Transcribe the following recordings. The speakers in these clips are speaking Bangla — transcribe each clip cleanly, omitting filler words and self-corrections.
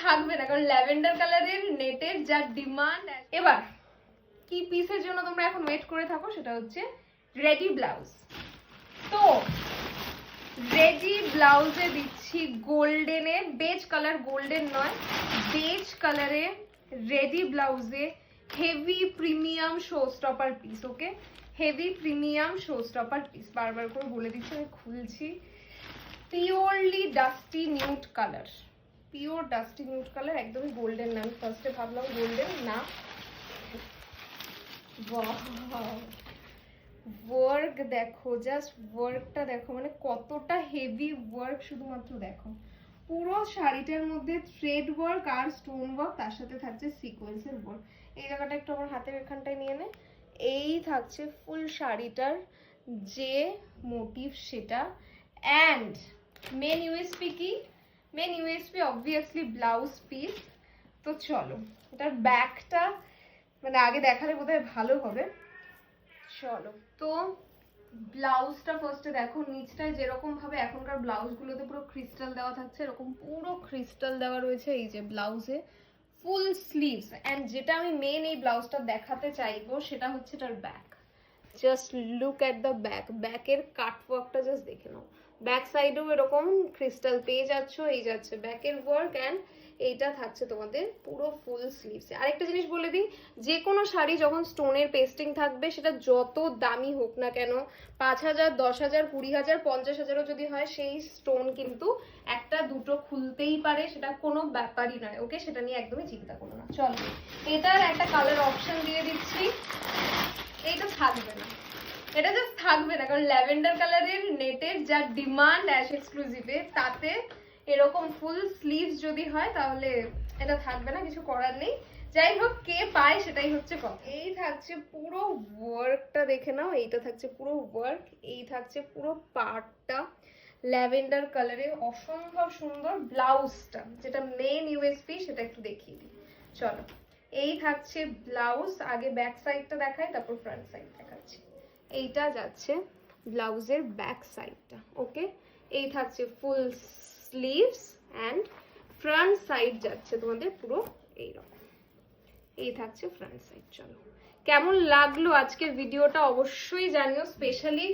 থাকবে না, কারণ ল্যাভেন্ডার কালারের নেটের যা ডিমান্ড। এবার কি পিসের জন্য তোমরা এখন ওয়েট করে থাকো, সেটা হচ্ছে রেডি ব্লাউজ। তো রেডি ব্লাউজে দিচ্ছি গোল্ডেনে, বেজ কালার, গোল্ডেন নয়, বেজ কালারে রেডি ব্লাউজে heavy premium show stopper piece. Okay, heavy premium show stopper piece, বারবার করে বলে দিচ্ছি, আমি খুলছি। Purely dusty nude colour, pure dusty nude colour, একদমই গোল্ডেন না। আমি ফার্স্টে ভাবলাম গোল্ডেন, না। ওয়ার্ক দেখো, জাস্ট ওয়ার্কটা দেখো, মানে কতটা হেভি ওয়ার্ক, শুধুমাত্র দেখো। পুরো শাড়িটার মধ্যে থ্রেড ওয়ার্ক আর স্টোন ওয়ার্ক, তার সাথে থাকছে সিকোয়েন্সের ওয়ার্ক। এই জায়গাটা একটু আমার হাতের এখানটায় নিয়ে নে। এই থাকছে ফুল শাড়িটার যে মোটিভ সেটা। অ্যান্ড মেন ইউএসপি কি? Main USP obviously blouse piece. তো চলো এটার ব্যাকটা মানে আগে দেখালে বোধহয় ভালো হবে। চলো, তো ব্লাউজটা ফার্স্টে দেখো, নিচটায় যেরকম ভাবে এখনকার ব্লাউজগুলোতে পুরো ক্রিস্টাল দেওয়া থাকছে, এরকম পুরো ক্রিস্টাল দেওয়া রয়েছে এই যে ব্লাউজে, ফুল স্লিভস। অ্যান্ড যেটা আমি মেন এই ব্লাউজটা দেখাতে চাইবো সেটা হচ্ছে এটার back. Just look at the back, ব্যাকের কাটওয়ার্কটা জাস্ট দেখে নাও। ব্যাক সাইডেও এরকম ক্রিস্টাল পেয়ে যাচ্ছ, এই যাচ্ছে ব্যাকের ওয়ার্ক। অ্যান্ড এইটা থাকছে তোমাদের পুরো ফুল স্লিভসে। আরেকটা জিনিস বলে দিই, যে কোনো শাড়ি যখন স্টোনের পেস্টিং থাকবে, সেটা যত দামি হোক না কেন, 5,000, 10,000, 20,000, 50,000ও যদি হয়, সেই স্টোন কিন্তু একটা দুটো খুলতেই পারে, সেটা কোনো ব্যাপারই নয়। ওকে, সেটা নিয়ে একদমই চিন্তা করো না। চলো, এটার একটা কালার অপশন দিয়ে দিচ্ছি। এইটা থাকবে না, এটা জাস্ট থাকবে না, কারণ ল্যাভেন্ডার কালারের নেটের যা ডিমান্ড অ্যাশ এক্সক্লুসিভে, তাতে এরকম ফুল স্লিভস যদি হয় তাহলে এটা থাকবে না, কিছু করার নেই। যাই হোক, কে পায় সেটাই হচ্ছে কথা। এই থাকছে পুরো ওয়ার্কটা, দেখে নাও। এইটা থাকছে পুরো ওয়ার্ক, এই থাকছে পুরো পার্টটা ল্যাভেন্ডার কালারে, অসম্ভব সুন্দর। ব্লাউজটা যেটা মেন ইউএসপি সেটা একটু দেখিয়ে দিই। চলো, এই থাকছে ব্লাউজ। আগে ব্যাক সাইডটা দেখাই, তারপর ফ্রন্ট সাইড দেখাচ্ছি। এইটা যাচ্ছে ব্লাউজের ব্যাক সাইডটা। ওকে, এই থাকছে ফুল স্লিভস অ্যান্ড ফ্রন্ট সাইড যাচ্ছে তোমাদের পুরো এইরকম। এই থাকছে ফ্রন্ট সাইড। চলো, কেমন লাগলো আজকের ভিডিওটা অবশ্যই জানিও। স্পেশালি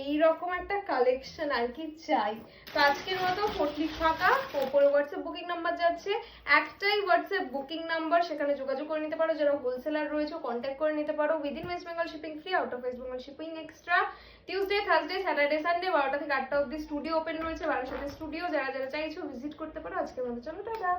এইরকম একটা কালেকশন আর কি চাই। তো আজকের মতো পটলি ফাঁকা। ওপরে হোয়াটসঅ্যাপ বুকিং নাম্বার যাচ্ছে, একটাই হোয়াটসঅ্যাপ বুকিং নাম্বার, সেখানে যোগাযোগ করে নিতে পারো। যারা হোলসেলার রয়েছে কন্ট্যাক্ট করে নিতে পারো। Within West Bengal shipping free, out of West Bengal shipping extra. Tuesday, Thursday, Saturday, Sunday 12টা থেকে 8টা অব্দি স্টুডিও ওপেন রয়েছে, 12 স্টুডিও। যারা যারা চাইছো ভিজিট করতে পারো। আজকের মতো চলো, টাটা।